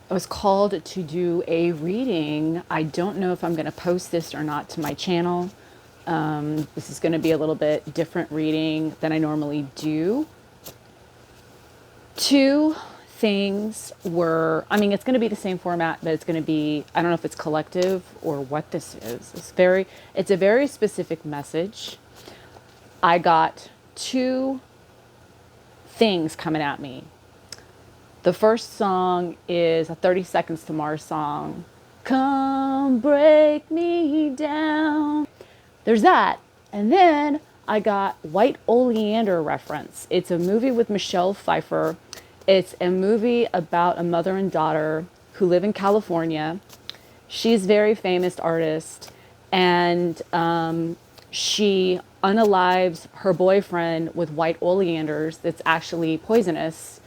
I was called to do a reading. I don't know if I'm going to post this or not to my channel. This is going to be a little bit different reading than I normally do. Two things were, I mean, it's going to be the same format, but it's going to be, I don't know if it's collective or what this is. It's a very specific message. I got two things coming at me. The first song is a 30 Seconds to Mars song. Come break me down. There's that. And then I got White Oleander reference. It's a movie with Michelle Pfeiffer. It's a movie about a mother and daughter who live in California. She's a very famous artist, and she unalives her boyfriend with white oleanders that's actually poisonous,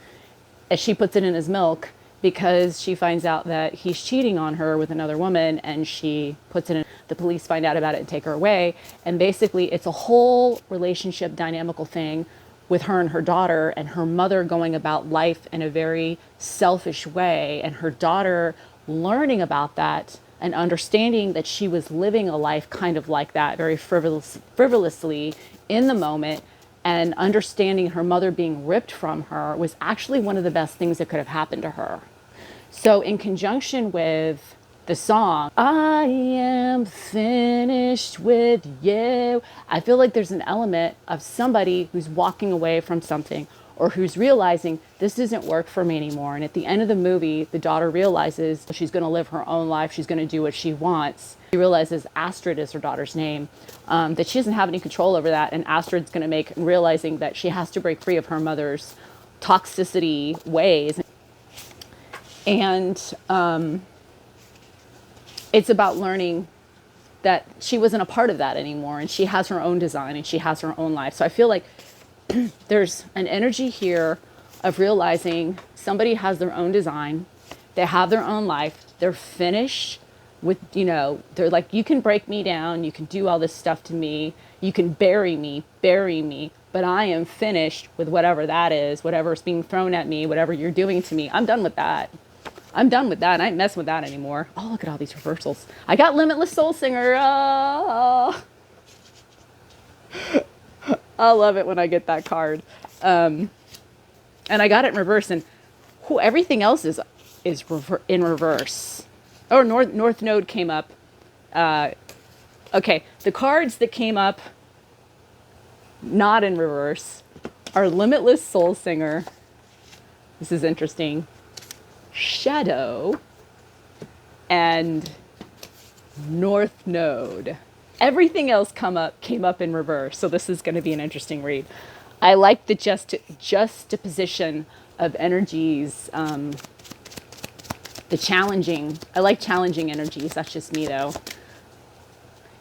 as she puts it in his milk, because she finds out that he's cheating on her with another woman, and she puts it in. The police find out about it and take her away. And basically it's a whole relationship dynamical thing with her and her daughter, and her mother going about life in a very selfish way, and her daughter learning about that and understanding that she was living a life kind of like that, very frivolously in the moment, and understanding her mother being ripped from her was actually one of the best things that could have happened to her. So in conjunction with the song, I am finished with you, I feel like there's an element of somebody who's walking away from something, or who's realizing this doesn't work for me anymore. And at the end of the movie, the daughter realizes she's going to live her own life. She's going to do what she wants. She realizes Astrid is her daughter's name, that she doesn't have any control over that. And Astrid's going to make, realizing that she has to break free of her mother's toxicity ways. And it's about learning that she wasn't a part of that anymore, and she has her own design and she has her own life. So I feel like there's an energy here of realizing somebody has their own design, they have their own life, they're finished with, they're like, you can break me down, you can do all this stuff to me, you can bury me, but I am finished with whatever that is, whatever's being thrown at me, whatever you're doing to me. I'm done with that. I'm done with that. I ain't messing with that anymore. Oh, look at all these reversals. I got Limitless Soul Singer. Oh. I love it when I get that card. And I got it in reverse, and everything else is in reverse. Oh, North Node came up. Okay, the cards that came up not in reverse are Limitless Soul Singer. This is interesting. Shadow and North Node. Everything else came up in reverse. So this is going to be an interesting read. I like the juxtaposition of energies. I like challenging energies. That's just me though.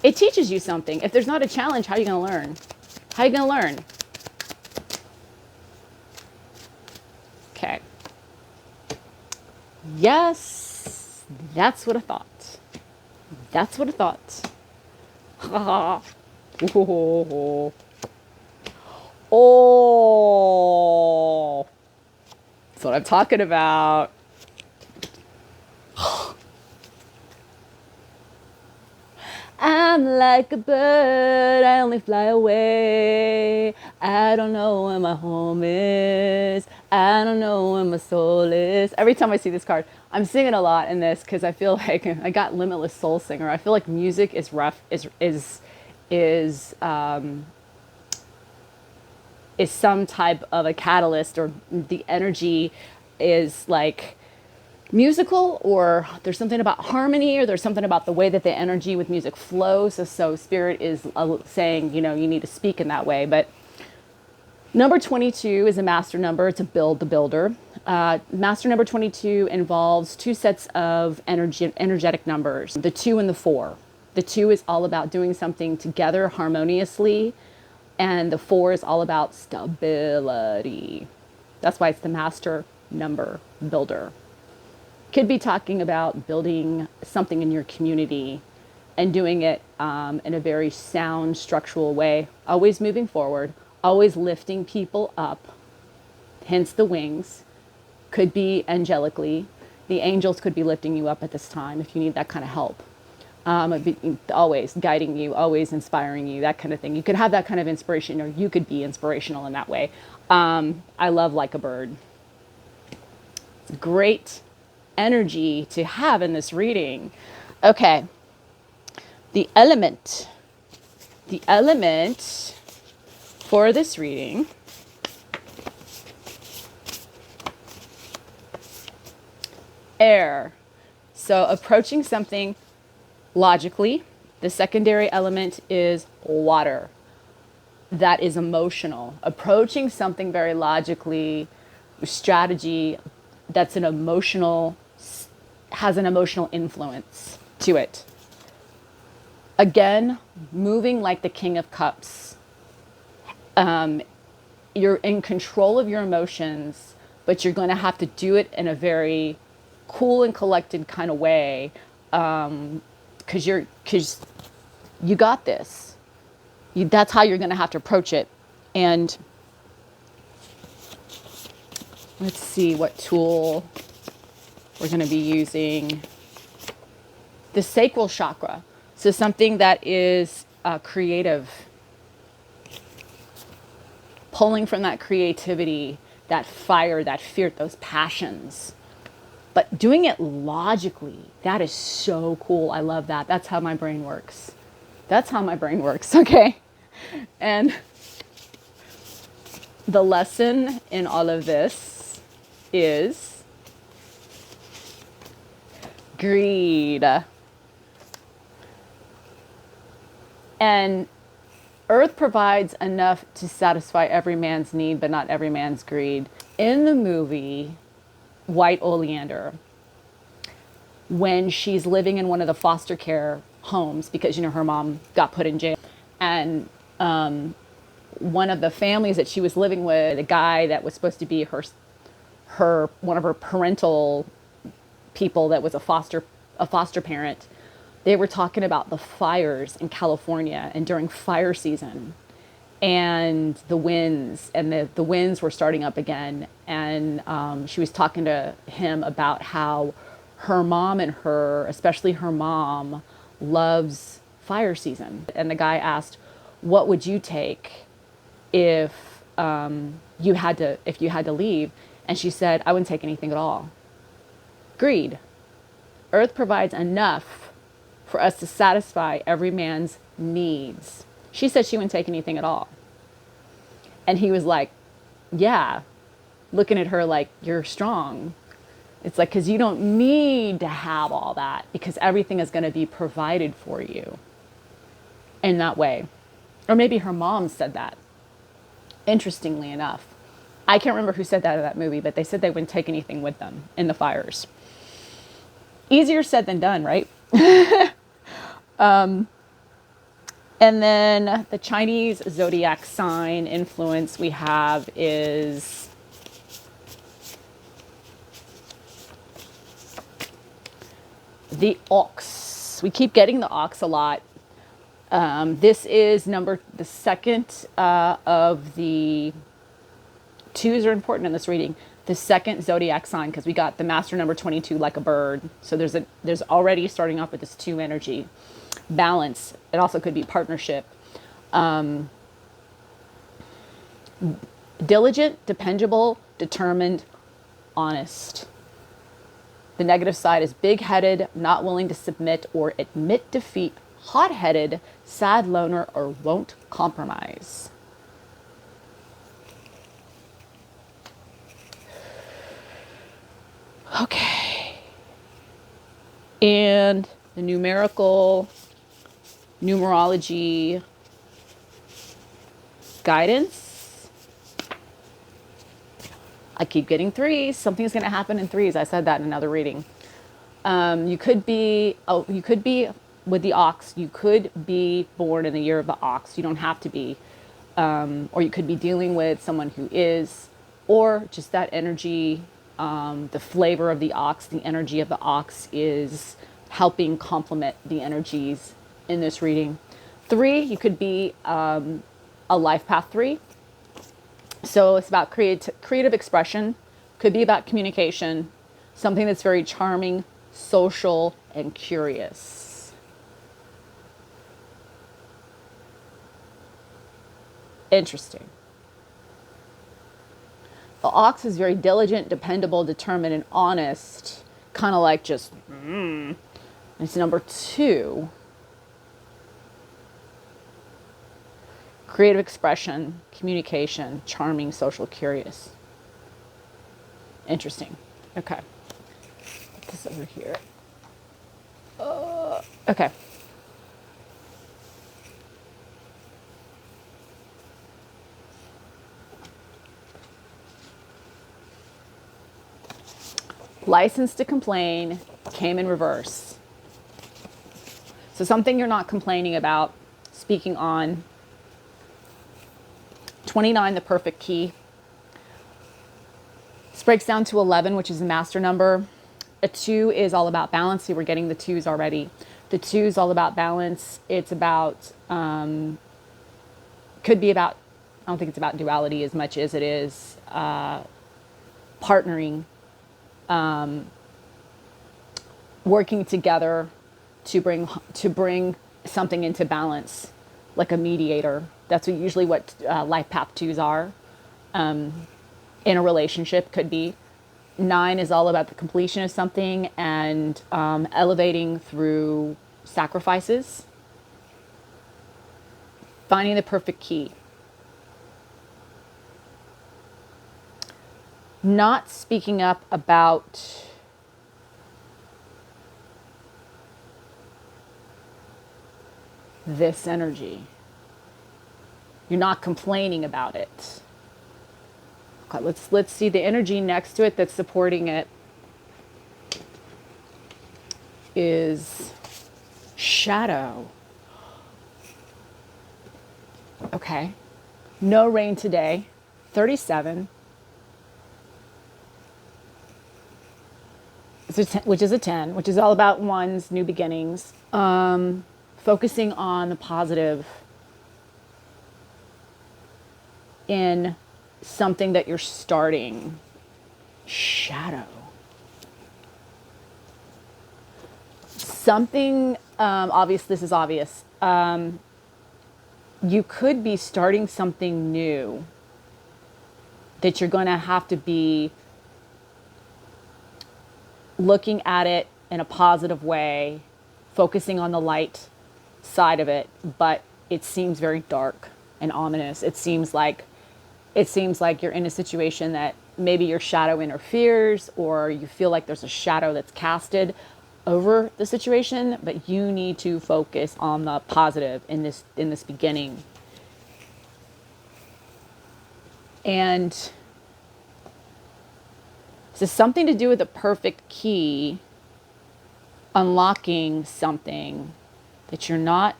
It teaches you something. If there's not a challenge, how are you going to learn? How are you going to learn? Okay. Yes, that's what I thought. That's what I thought. Oh, that's what I'm talking about. I'm like a bird, I only fly away. I don't know where my home is. I don't know where my soul is. Every time I see this card, I'm singing a lot in this because I feel like I got Limitless Soul Singer. I feel like music is some type of a catalyst, or the energy is like musical, or there's something about harmony, or there's something about the way that the energy with music flows. So spirit is saying, you need to speak in that way. But number 22 is a master number. It's a build the builder. Master number 22 involves two sets of energetic numbers, the 2 and the 4. The 2 is all about doing something together harmoniously, and the 4 is all about stability. That's why it's the master number builder. Could be talking about building something in your community and doing it in a very sound, structural way, always moving forward, always lifting people up, hence the wings. Could be angelically. The angels could be lifting you up at this time if you need that kind of help. Always guiding you, always inspiring you, that kind of thing. You could have that kind of inspiration, or you could be inspirational in that way. I love Like a Bird. Great energy to have in this reading. Okay. The element for this reading air. So approaching something logically. The secondary element is water. That is emotional. Approaching something very logically, strategy, that's an emotional, has an emotional influence to it. Again, moving like the King of Cups. You're in control of your emotions, but you're going to have to do it in a very cool and collected kind of way, because you got this. That's how you're going to have to approach it. And let's see what tool we're going to be using. The sacral chakra. So something that is creative. Pulling from that creativity, that fire, that fear, those passions. But doing it logically, that is so cool. I love that. That's how my brain works. Okay? And the lesson in all of this is greed. And Earth provides enough to satisfy every man's need, but not every man's greed. In the movie White Oleander, when she's living in one of the foster care homes because, her mom got put in jail, and one of the families that she was living with, a guy that was supposed to be her one of her parental people that was a foster parent, they were talking about the fires in California and during fire season, and the winds, and the winds were starting up again. And she was talking to him about how her mom and her, especially her mom, loves fire season. And the guy asked, what would you take if you had to leave? And she said, I wouldn't take anything at all. Greed. Earth provides enough for us to satisfy every man's needs. She said she wouldn't take anything at all. And he was like, yeah, looking at her like, you're strong. It's like, because you don't need to have all that, because everything is going to be provided for you in that way. Or maybe her mom said that, interestingly enough. I can't remember who said that in that movie, but they said they wouldn't take anything with them in the fires. Easier said than done, right? And then the Chinese zodiac sign influence we have is the ox. We keep getting the ox a lot. This is the second of the twos are important in this reading. The second zodiac sign, because we got the master number 22, like a bird. So there's already starting off with this 2 energy. Balance. It also could be partnership. Diligent, dependable, determined, honest. The negative side is big-headed, not willing to submit or admit defeat, hot-headed, sad loner, or won't compromise. Okay. And the numerology guidance. I keep getting 3s. Something's going to happen in 3s. I said that in another reading. You could be with the ox. You could be born in the year of the ox. You don't have to be. Or you could be dealing with someone who is, or just that energy, the flavor of the ox, the energy of the ox is helping complement the energies in this reading. 3, you could be a life path 3. So it's about creative expression, could be about communication, Something that's very charming, social, and curious. Interesting. The ox is very diligent, dependable, determined, and honest. Kind of like just, it's number 2. Creative expression, communication, charming, social, curious. Interesting. Okay. Put this over here. Okay. License to complain came in reverse. So something you're not complaining about, speaking on. 29, the perfect key. This breaks down to 11, which is the master number. A 2 is all about balance. See, we're getting the 2s already. The 2 is all about balance. It's about, could be about, I don't think it's about duality as much as it is partnering, working together to bring something into balance, like a mediator. That's usually what life path 2s are. In a relationship, could be. 9 is all about the completion of something and elevating through sacrifices. Finding the perfect key. Not speaking up about this energy. You're not complaining about it. Okay, let's see the energy next to it that's supporting it is shadow. Okay. No rain today. 37. Which is a 10, which is all about one's new beginnings. Focusing on the positive in something that you're starting. Shadow. Something, obvious, this is obvious. You could be starting something new that you're going to have to be looking at it in a positive way, focusing on the light side of it, but it seems very dark and ominous. It seems like you're in a situation that maybe your shadow interferes, or you feel like there's a shadow that's casted over the situation, but you need to focus on the positive in this beginning. And this is something to do with the perfect key, unlocking something that you're not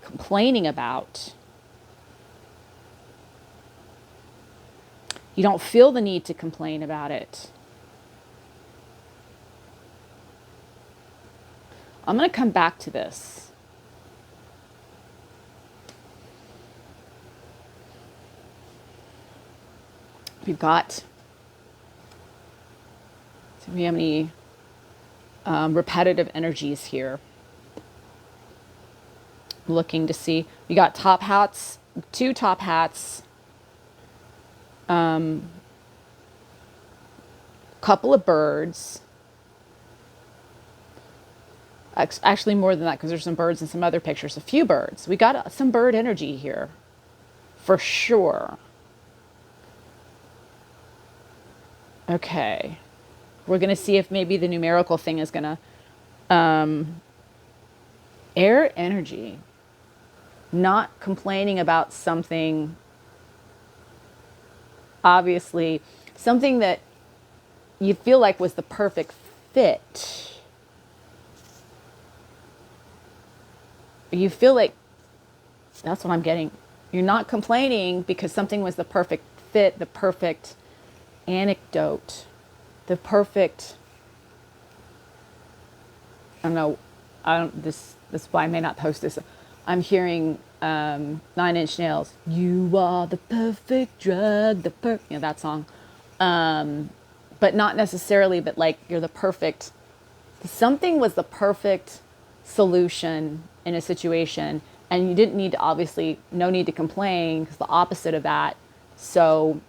complaining about. You don't feel the need to complain about it. I'm going to come back to this. We've got, do we have any repetitive energies here? Looking to see. We got top hats, 2 top hats, couple of birds. Actually more than that, because there's some birds in some other pictures. A few birds. We got some bird energy here for sure. Okay, we're going to see if maybe the numerical thing is going to air energy, not complaining about something, obviously something that you feel like was the perfect fit. You feel like, that's what I'm getting. You're not complaining because something was the perfect fit, the perfect anecdote, the perfect, I don't know, this is why I may not post this. I'm hearing 9 Inch Nails. You are the perfect drug, that song. But but not necessarily, but like you're the perfect, something was the perfect solution in a situation, and you didn't need to, obviously, no need to complain, because the opposite of that. So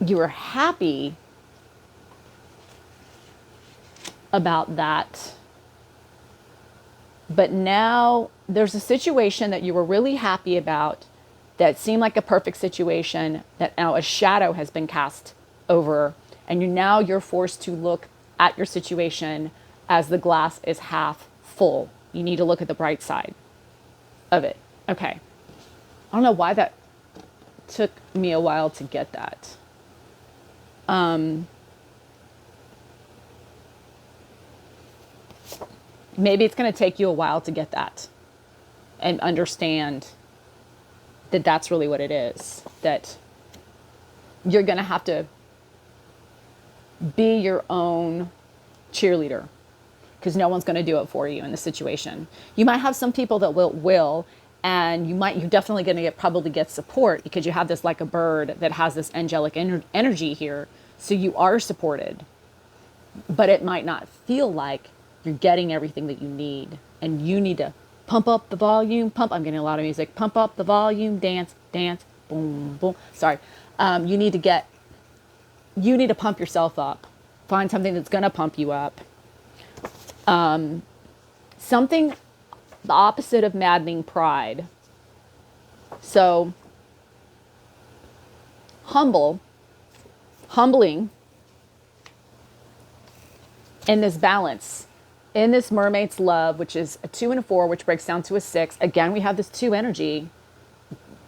you were happy about that. But now there's a situation that you were really happy about that seemed like a perfect situation that now a shadow has been cast over, and you're forced to look at your situation as the glass is half full. You need to look at the bright side of it. Okay. I don't know why that took me a while to get that. Maybe it's going to take you a while to get that and understand that that's really what it is, that you're going to have to be your own cheerleader, because no one's going to do it for you in the situation. You might have some people that will, and you're definitely going to probably get support, because you have this, like a bird that has this angelic energy here. So you are supported, but it might not feel like you're getting everything that you need, and you need to pump up the volume, I'm getting a lot of music, pump up the volume, dance, boom, boom. Sorry. You need to pump yourself up. Find something that's going to pump you up. Something, the opposite of maddening pride. So, humbling in this balance, in this mermaid's love, which is a 2 and a 4, which breaks down to a 6. Again, we have this 2 energy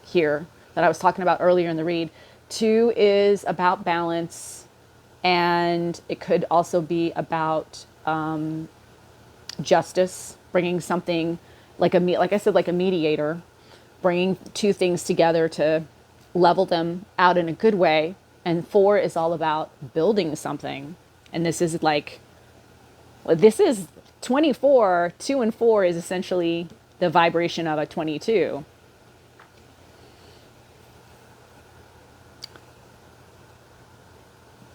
here that I was talking about earlier in the read. 2 is about balance, and it could also be about justice, bringing something like I said, like a mediator, bringing 2 things together to level them out in a good way. And 4 is all about building something. And this is 24, 2 and 4 is essentially the vibration of a 22.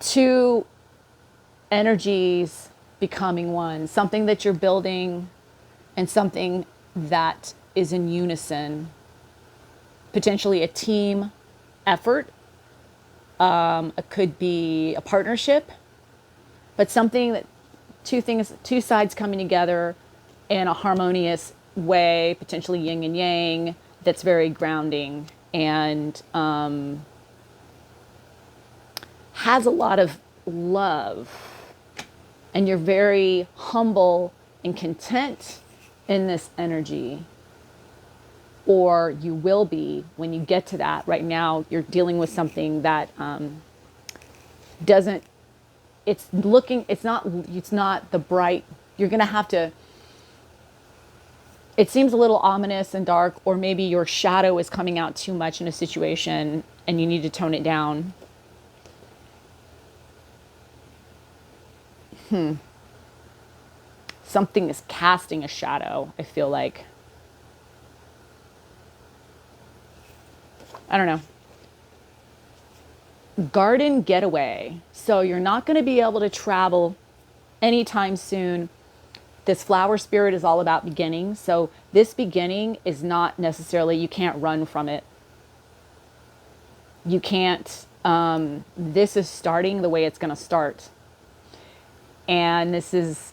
Two energies becoming one, something that you're building and something that is in unison, potentially a team effort. It could be a partnership, but something that 2 sides coming together in a harmonious way, potentially yin and yang, that's very grounding and has a lot of love. And you're very humble and content in this energy, or you will be when you get to that. Right now, you're dealing with something that doesn't, it's not the bright, you're going to have to, it seems a little ominous and dark, or maybe your shadow is coming out too much in a situation and you need to tone it down. Something is casting a shadow, I feel like. I don't know. Garden getaway. So you're not going to be able to travel anytime soon. This flower spirit is all about beginning. So this beginning is not necessarily, you can't run from it. You can't, this is starting the way it's going to start. And this is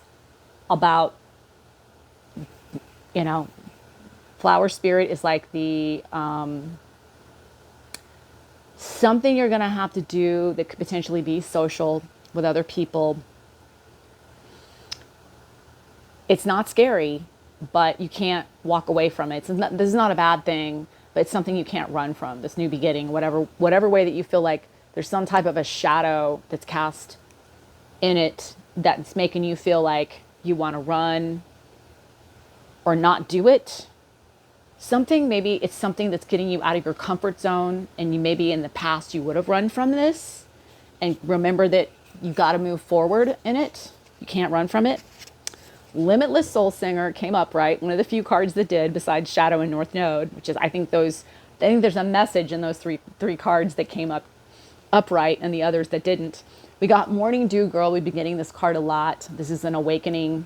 about, flower spirit is like the, something you're going to have to do that could potentially be social with other people. It's not scary, but you can't walk away from it. This is not a bad thing, but it's something you can't run from, this new beginning, whatever way that you feel like there's some type of a shadow that's cast in it that's making you feel like you want to run or not do it. Maybe it's something that's getting you out of your comfort zone, and you maybe in the past you would have run from this, and remember that you got to move forward in it. You can't run from it. Limitless Soul Singer came up, right? One of the few cards that did, besides Shadow and North Node, which is, I think there's a message in those three cards that came up upright and the others that didn't. We got Morning Dew Girl. We've been getting this card a lot. This is an awakening.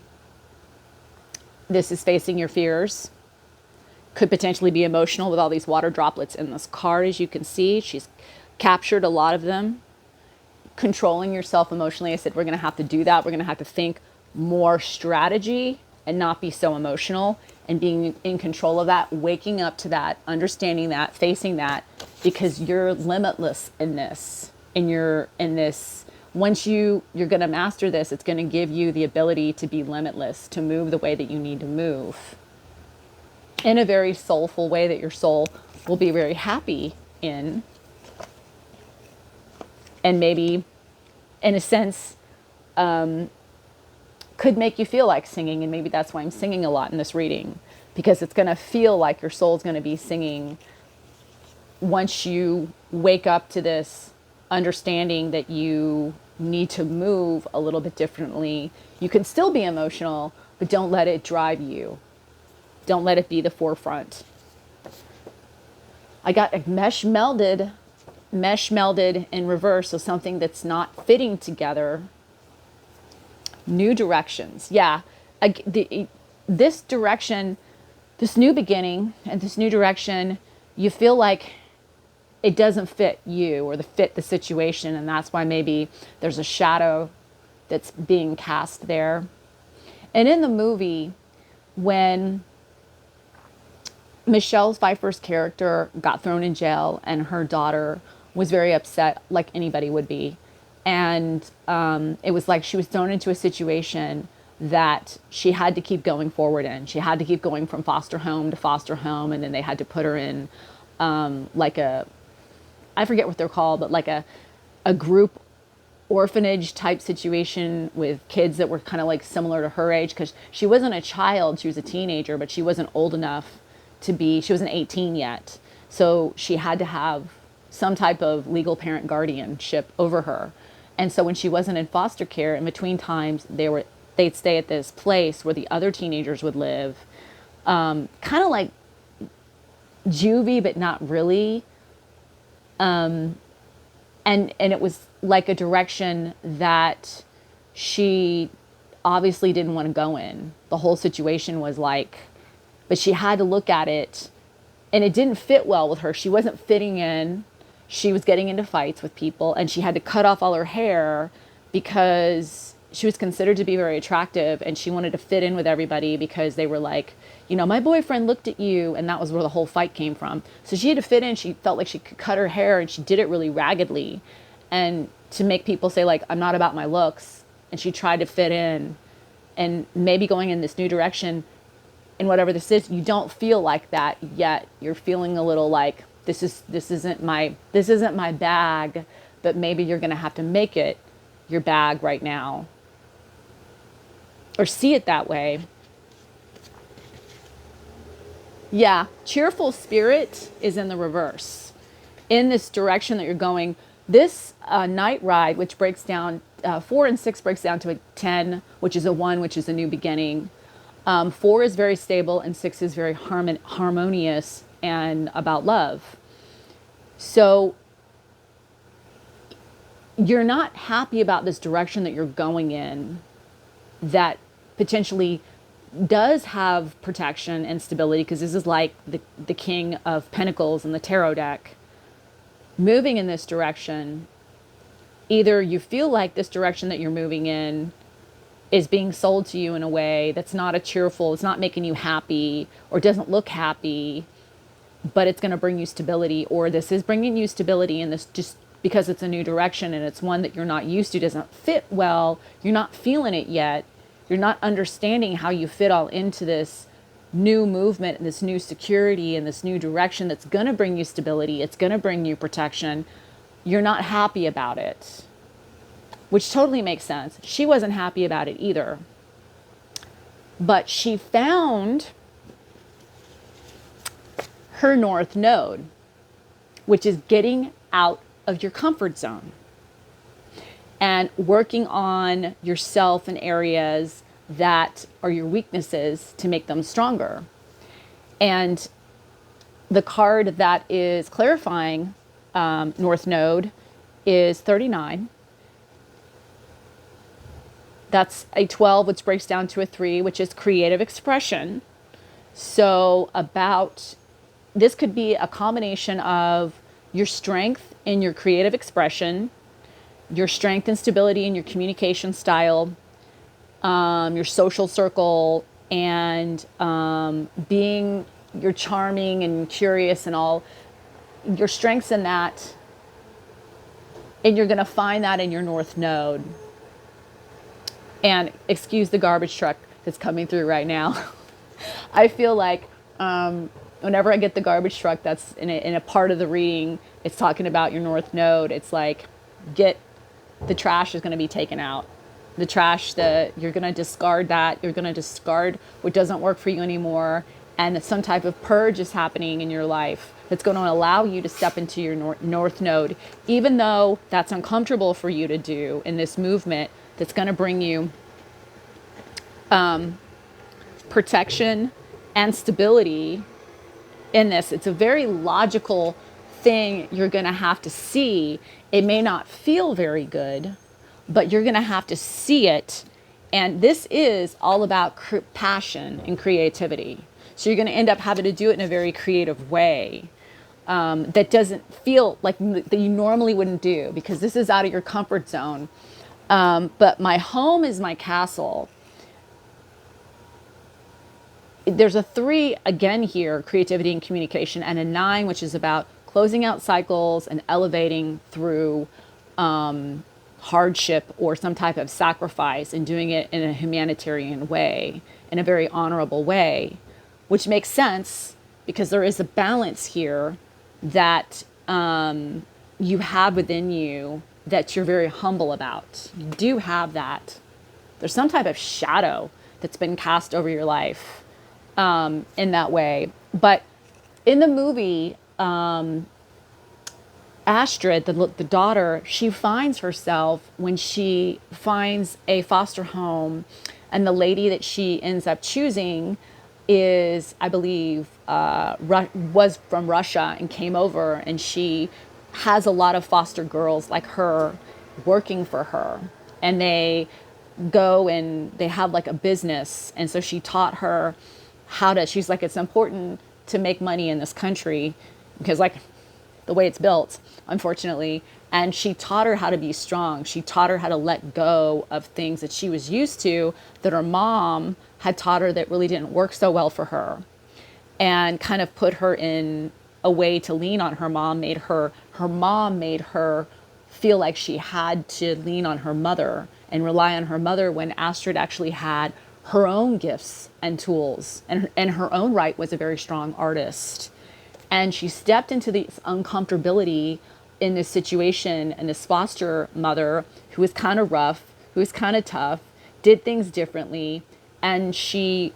This is facing your fears. Could potentially be emotional with all these water droplets in this card. As you can see, she's captured a lot of them. Controlling yourself emotionally. I said we're going to have to do that. We're going to have to think more strategy and not be so emotional, and being in control of that, waking up to that, understanding that, facing that, because you're limitless in this. And you're in this, once you're going to master this, it's going to give you the ability to be limitless, to move the way that you need to move in a very soulful way that your soul will be very happy in. And maybe, in a sense, could make you feel like singing. And maybe that's why I'm singing a lot in this reading, because it's going to feel like your soul's going to be singing once you wake up to this understanding that you need to move a little bit differently. You can still be emotional, but don't let it drive you. Don't let it be the forefront. I got a mesh melded in reverse, so something that's not fitting together. New directions. Yeah, this direction, this new beginning and this new direction, you feel like it doesn't fit you or fit the situation, and that's why maybe there's a shadow that's being cast there. And in the movie, when Michelle Pfeiffer's character got thrown in jail and her daughter was very upset, like anybody would be. And it was like she was thrown into a situation that she had to keep going forward in. She had to keep going from foster home to foster home. And then they had to put her in like a, I forget what they're called, but like a group orphanage type situation with kids that were kind of like similar to her age. Because she wasn't a child, she was a teenager, but she wasn't old enough to be, she wasn't 18 yet. So she had to have some type of legal parent guardianship over her. And so when she wasn't in foster care, in between times, they'd stay at this place where the other teenagers would live. Kind of like juvie, but not really. And it was like a direction that she obviously didn't want to go in. The whole situation was like, but she had to look at it, and it didn't fit well with her. She wasn't fitting in. She was getting into fights with people, and she had to cut off all her hair because she was considered to be very attractive, and she wanted to fit in with everybody because they were like, you know, my boyfriend looked at you, and that was where the whole fight came from. So she had to fit in. She felt like she could cut her hair, and she did it really raggedly, and to make people say, like, I'm not about my looks. And she tried to fit in, and maybe going in this new direction and whatever this is, you don't feel like that yet. You're feeling a little like, this isn't my bag, but maybe you're going to have to make it your bag right now, or see it that way. Yeah, cheerful spirit is in the reverse. In this direction that you're going, this night ride, which breaks down, 4 and 6 breaks down to a 10, which is a 1, which is a new beginning. 4 is very stable, and 6 is very harmonious and about love. So you're not happy about this direction that you're going in, that potentially does have protection and stability, because this is like the King of Pentacles in the tarot deck. Moving in this direction, either you feel like this direction that you're moving in is being sold to you in a way that's not a cheerful, it's not making you happy, or doesn't look happy, but it's going to bring you stability, or this is bringing you stability, and this, just because it's a new direction and it's one that you're not used to, doesn't fit well, you're not feeling it yet, you're not understanding how you fit all into this new movement and this new security and this new direction that's going to bring you stability, it's going to bring you protection. You're not happy about it, which totally makes sense. She wasn't happy about it either. But she found her North Node, which is getting out of your comfort zone and working on yourself in areas that are your weaknesses to make them stronger. And the card that is clarifying North Node is 39. That's a 12, which breaks down to a 3, which is creative expression. So this could be a combination of your strength in your creative expression, your strength and stability in your communication style, your social circle, and being you're charming and curious and all your strengths in that. And you're going to find that in your North Node. And excuse the garbage truck that's coming through right now. I feel like whenever I get the garbage truck that's in a part of the reading, it's talking about your North Node. It's like, the trash is going to be taken out. The trash that you're going to discard that. You're going to discard what doesn't work for you anymore. And that some type of purge is happening in your life that's going to allow you to step into your North Node, even though that's uncomfortable for you to do in this movement. That's going to bring you protection and stability in this. It's a very logical thing you're going to have to see. It may not feel very good, but you're going to have to see it. And this is all about passion and creativity. So you're going to end up having to do it in a very creative way that doesn't feel like that you normally wouldn't do, because this is out of your comfort zone. But my home is my castle. There's a 3 again here, creativity and communication, and a 9, which is about closing out cycles and elevating through hardship or some type of sacrifice, and doing it in a humanitarian way, in a very honorable way, which makes sense because there is a balance here that you have within you that you're very humble about. You do have that. There's some type of shadow that's been cast over your life in that way. But in the movie, Astrid, the daughter, she finds herself when she finds a foster home, and the lady that she ends up choosing is, I believe, was from Russia and came over, and she has a lot of foster girls like her working for her, and they go and they have like a business. And so she taught her she's like, it's important to make money in this country because like the way it's built, unfortunately. And she taught her how to be strong. She taught her how to let go of things that she was used to that her mom had taught her that really didn't work so well for her, and kind of put her in a way to lean on her mom. Her mom made her feel like she had to lean on her mother and rely on her mother, when Astrid actually had her own gifts and tools, and her own right was a very strong artist. And she stepped into this uncomfortability in this situation, and this foster mother who was kind of rough, who was kind of tough, did things differently. And she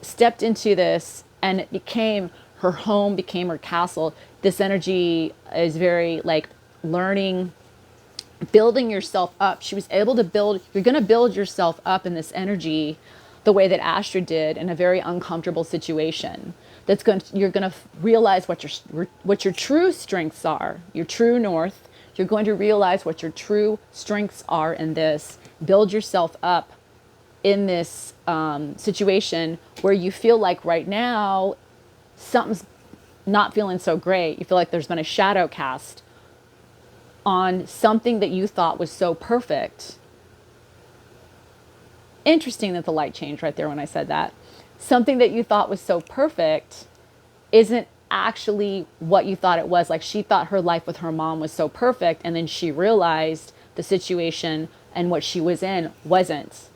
stepped into this, and it became her home, became her castle. This energy is very like learning, building yourself up. She was able to you're going to build yourself up in this energy the way that Astrid did, in a very uncomfortable situation. You're going to realize what your true strengths are, your true north. You're going to realize what your true strengths are in this. Build yourself up in this situation where you feel like right now something's not feeling so great. You feel like there's been a shadow cast on something that you thought was so perfect. Interesting that the light changed right there when I said that. Something that you thought was so perfect isn't actually what you thought it was. Like, she thought her life with her mom was so perfect, and then she realized the situation and what she was in wasn't.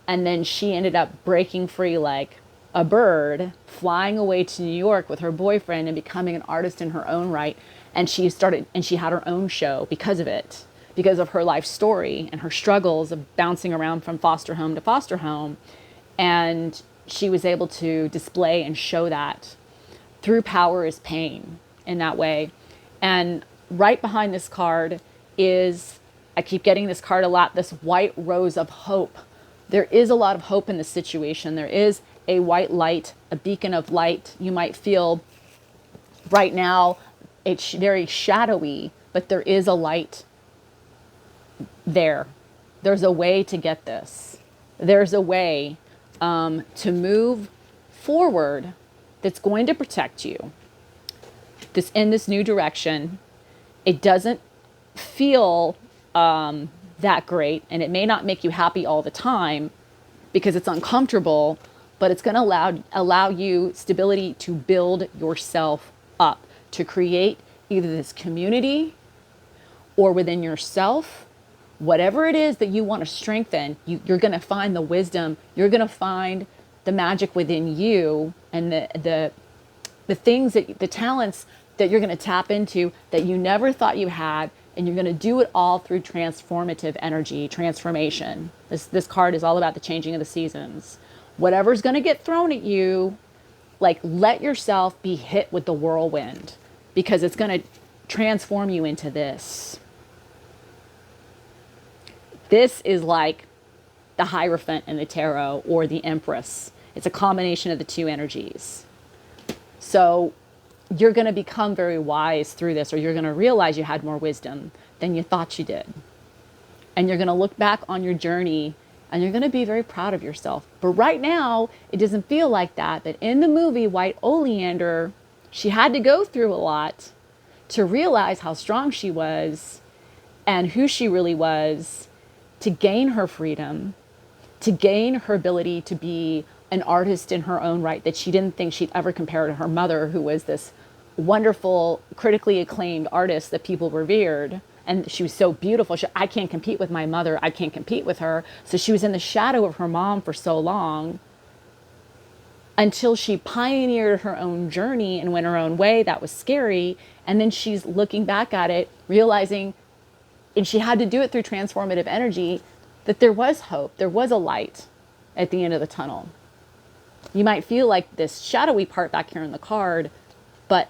And then she ended up breaking free like a bird, flying away to New York with her boyfriend and becoming an artist in her own right. And she had her own show because of it, because of her life story and her struggles of bouncing around from foster home to foster home. And she was able to display and show that through power is pain in that way. And right behind this card is, I keep getting this card a lot, this white rose of hope. There is a lot of hope in this situation. There is a white light, a beacon of light. You might feel right now it's very shadowy, but there is a light there. There's a way to get this. There's a way to move forward that's going to protect you this in this new direction. It doesn't feel that great, and it may not make you happy all the time because it's uncomfortable, but it's going to allow you stability to build yourself up, to create either this community or within yourself, whatever it is that you want to strengthen. You're going to find the wisdom, you're going to find the magic within you, and the things that the talents that you're going to tap into that you never thought you had, and you're going to do it all through transformative energy, transformation. This card is all about the changing of the seasons. Whatever's going to get thrown at you, like, let yourself be hit with the whirlwind, because it's going to transform you into this. This is like the Hierophant in the tarot, or the Empress. It's a combination of the two energies. So you're going to become very wise through this, or you're going to realize you had more wisdom than you thought you did. And you're going to look back on your journey and you're going to be very proud of yourself. But right now, it doesn't feel like that. But in the movie White Oleander, she had to go through a lot to realize how strong she was and who she really was, to gain her freedom, to gain her ability to be an artist in her own right that she didn't think she'd ever compare to her mother, who was this wonderful, critically acclaimed artist that people revered. And she was so beautiful. I can't compete with my mother. I can't compete with her. So she was in the shadow of her mom for so long, until she pioneered her own journey and went her own way. That was scary. And then she's looking back at it, realizing, and she had to do it through transformative energy, that there was hope. There was a light at the end of the tunnel. You might feel like this shadowy part back here in the card, but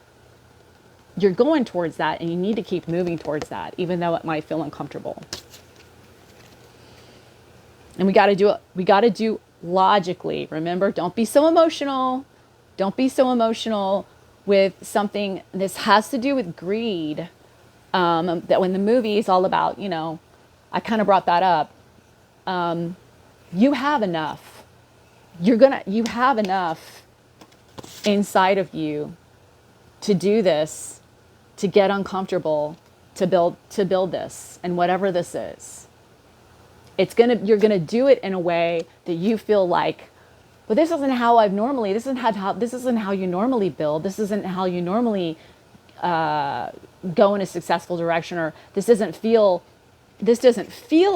you're going towards that, and you need to keep moving towards that, even though it might feel uncomfortable. And we got to do it. We got to do logically. Remember, don't be so emotional. Don't be so emotional with something. This has to do with greed. That when the movie is all about, I kind of brought that up. You have enough. You have enough inside of you to do this, to get uncomfortable, to build this, and whatever this is. You're gonna do it in a way that you feel like, well, this isn't how I've normally, this isn't how you normally build, this isn't how you normally go in a successful direction, or this doesn't feel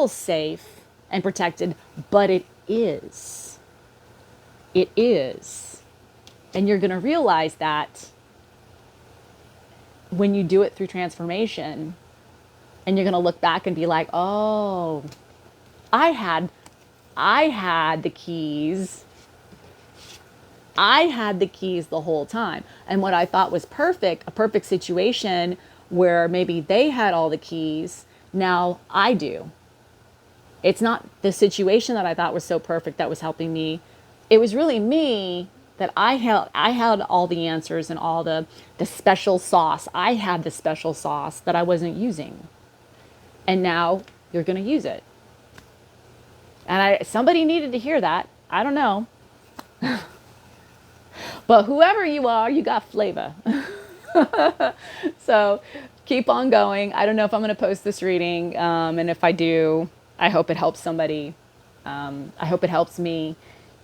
safe and protected, but it is. It is. And you're gonna realize that when you do it through transformation, and you're gonna look back and be like, oh, I had the keys. I had the keys the whole time. And what I thought was perfect, a perfect situation where maybe they had all the keys, now I do. It's not the situation that I thought was so perfect that was helping me. It was really me, that I held all the answers and all the special sauce. I had the special sauce that I wasn't using. And now you're going to use it. And somebody needed to hear that. I don't know. But whoever you are, you got flavor. So keep on going. I don't know if I'm going to post this reading. And if I do, I hope it helps somebody. I hope it helps me.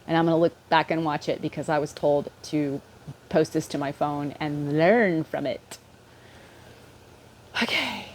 And I'm going to look back and watch it, because I was told to post this to my phone and learn from it. Okay.